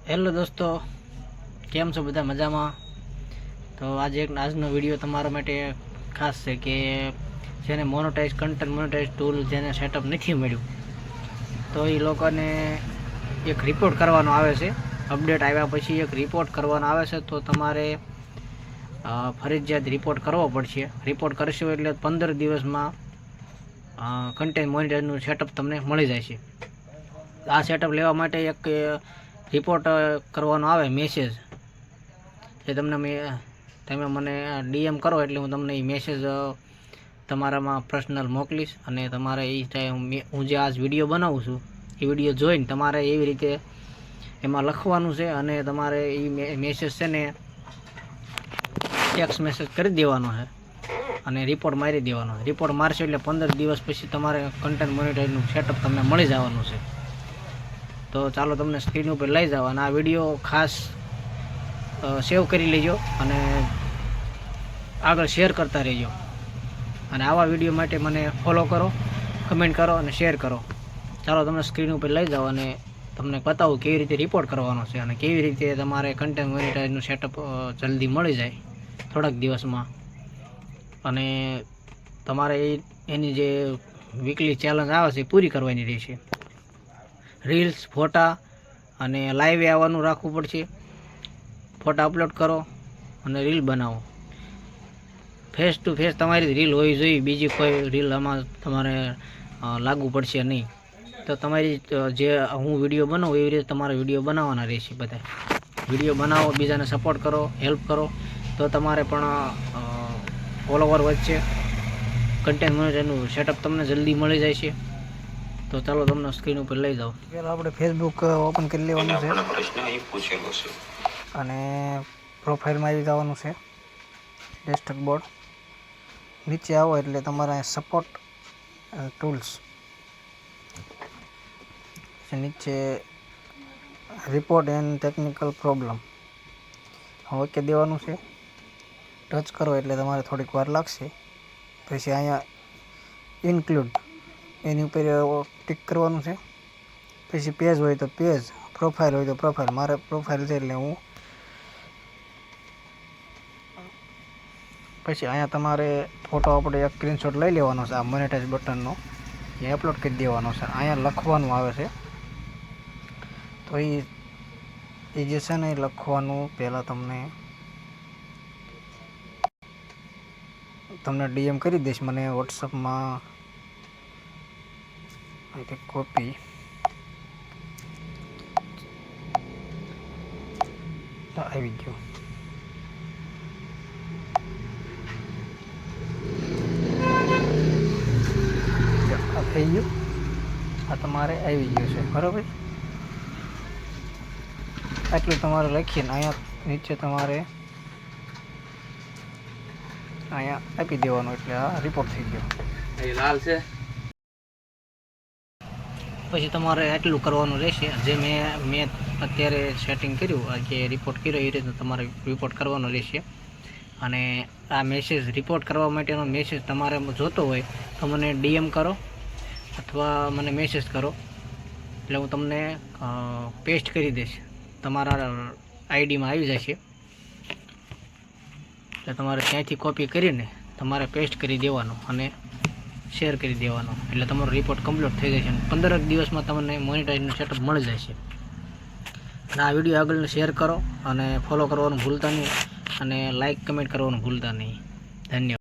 Hello દોસ્તો, કેમ છો બધા? મજામાં? તો આજે આજનો વિડીયો તમારા માટે ખાસ છે કે જેને મોનેટાઇઝ કન્ટેન્ટ મોનેટાઇઝ ટૂલ જેને સેટઅપ નથી મળ્યું તો એ લોકોને એક રિપોર્ટ કરવાનો આવે છે. અપડેટ આવ્યા પછી એક રિપોર્ટ કરવાનો આવે છે, તો તમારે ફરજિયાત રિપોર્ટ કરવો પડશે. રિપોર્ટ કરશો એટલે 15 દિવસમાં કન્ટેન્ટ મોનેટાઇઝનું સેટઅપ તમને મળી જાય છે. આ સેટઅપ લેવા માટે એક રિપોર્ટ કરવાનો આવે મેસેજ, એ તમે મને ડીએમ કરો એટલે હું તમને એ મેસેજ તમારામાં પર્સનલ મોકલીશ. અને તમારે એ ટાઈમ હું જે આજ વિડીયો બનાવું છું એ વિડીયો જોઈને તમારે એવી રીતે એમાં લખવાનું છે અને તમારે એ મેસેજ છે ને ટેક્સ્ટ મેસેજ કરી દેવાનો છે અને રિપોર્ટ મારી દેવાનો. રિપોર્ટ મારશો એટલે 15 દિવસ પછી તમારે કન્ટેન્ટ મોનેટાઇઝનું સેટઅપ તમને મળી જવાનું છે. તો ચાલો તમને સ્ક્રીન ઉપર લઈ જાઓ અને આ વિડીયો ખાસ સેવ કરી લેજો અને આગળ શેર કરતા રહેજો. અને આવા વિડીયો માટે મને ફોલો કરો, કમેન્ટ કરો અને શેર કરો. ચાલો તમને સ્ક્રીન ઉપર લઈ જાઓ અને તમને બતાવું કેવી રીતે રિપોર્ટ કરવાનો છે અને કેવી રીતે તમારે કન્ટેન્ટ મોનેટાઇઝનું સેટઅપ જલ્દી મળી જાય થોડાક દિવસમાં. અને તમારે એની જે વીકલી ચેલેન્જ આવે છે પૂરી કરવાની રહેશે. રીલ્સ, ફોટા અને લાઈવે આવવાનું રાખવું પડશે. ફોટા અપલોડ કરો અને રીલ બનાવો. ફેસ ટુ ફેસ તમારી રીલ હોવી જોઈએ, બીજી કોઈ રીલ આમાં તમારે લાગુ પડશે નહીં. તો તમારી જે હું વિડીયો બનાવું એવી રીતે તમારે વિડીયો બનાવવાના રહેશે. બધા વિડીયો બનાવો, બીજાને સપોર્ટ કરો, હેલ્પ કરો, તો તમારે પણ ફોલોવર વધશે. કન્ટેન્ટ મોનેટાઇઝનું સેટઅપ તમને જલ્દી મળી જાય છે. તો ચાલો તમને સ્ક્રીન ઉપર લઈ જાઓ. પહેલાં આપણે ફેસબુક ઓપન કરી લેવાનું છે અને પ્રોફાઇલમાં આવી જવાનું છે. ડેસ્કટોપ બોર્ડ નીચે આવો એટલે તમારે સપોર્ટ ટૂલ્સ નીચે report and technical problem okay દેવાનું છે. ટચ કરો એટલે તમારે થોડીક વાર લાગશે. પછી અહીંયા ઇન્ક્લુડ એની ઉપર ટિક કરવાનું છે. પછી પેજ હોય તો પેજ, પ્રોફાઇલ હોય તો પ્રોફાઇલ. મારે પ્રોફાઇલ છે એટલે હું પછી અહીંયા તમારે ફોટો આપણે એક સ્ક્રીનશોટ લઈ લેવાનો છે આ મોનેટાઇઝ બટનનો, એ અપલોડ કરી દેવાનો છે. અહીંયા લખવાનું આવે છે, તો એ જે છે ને એ લખવાનું પહેલાં તમને ડીએમ કરી દઈશ. મને વોટ્સઅપમાં કોપી આવી ગયું. થઈ ગયું, આ તમારે આવી ગયું છે. બરાબર, આટલું તમારે લખીને અહીંયા નીચે તમારે અહીંયા આપી દેવાનું એટલે આ રિપોર્ટ થઈ ગયો. એ લાલ છે. પછી તમારે આટલું કરવાનું રહેશે જે મેં અત્યારે સેટિંગ કર્યું કે રિપોર્ટ કર્યો એ રીતે તમારે રિપોર્ટ કરવાનો રહેશે. અને આ મેસેજ રિપોર્ટ કરવા માટેનો મેસેજ તમારે જોતો હોય તો મને ડીએમ કરો અથવા મને મેસેજ કરો એટલે હું તમને પેસ્ટ કરી દઈશ. તમારા આઈડીમાં આવી જશે એટલે તમારે ત્યાંથી કોપી કરીને તમારે પેસ્ટ કરી દેવાનો અને શેર કરી દેવાનો એટલે તમારો રિપોર્ટ કમ્પ્લીટ થઈ જશે. 15 દિવસમાં તમને મોનેટાઇઝનું સેટઅપ મળી જશે. અને આ વિડીયો આગળને શેર કરો અને ફોલો કરવાનું ભૂલતા નહીં અને લાઇક કમેન્ટ કરવાનું ભૂલતા નહીં. ધન્યવાદ.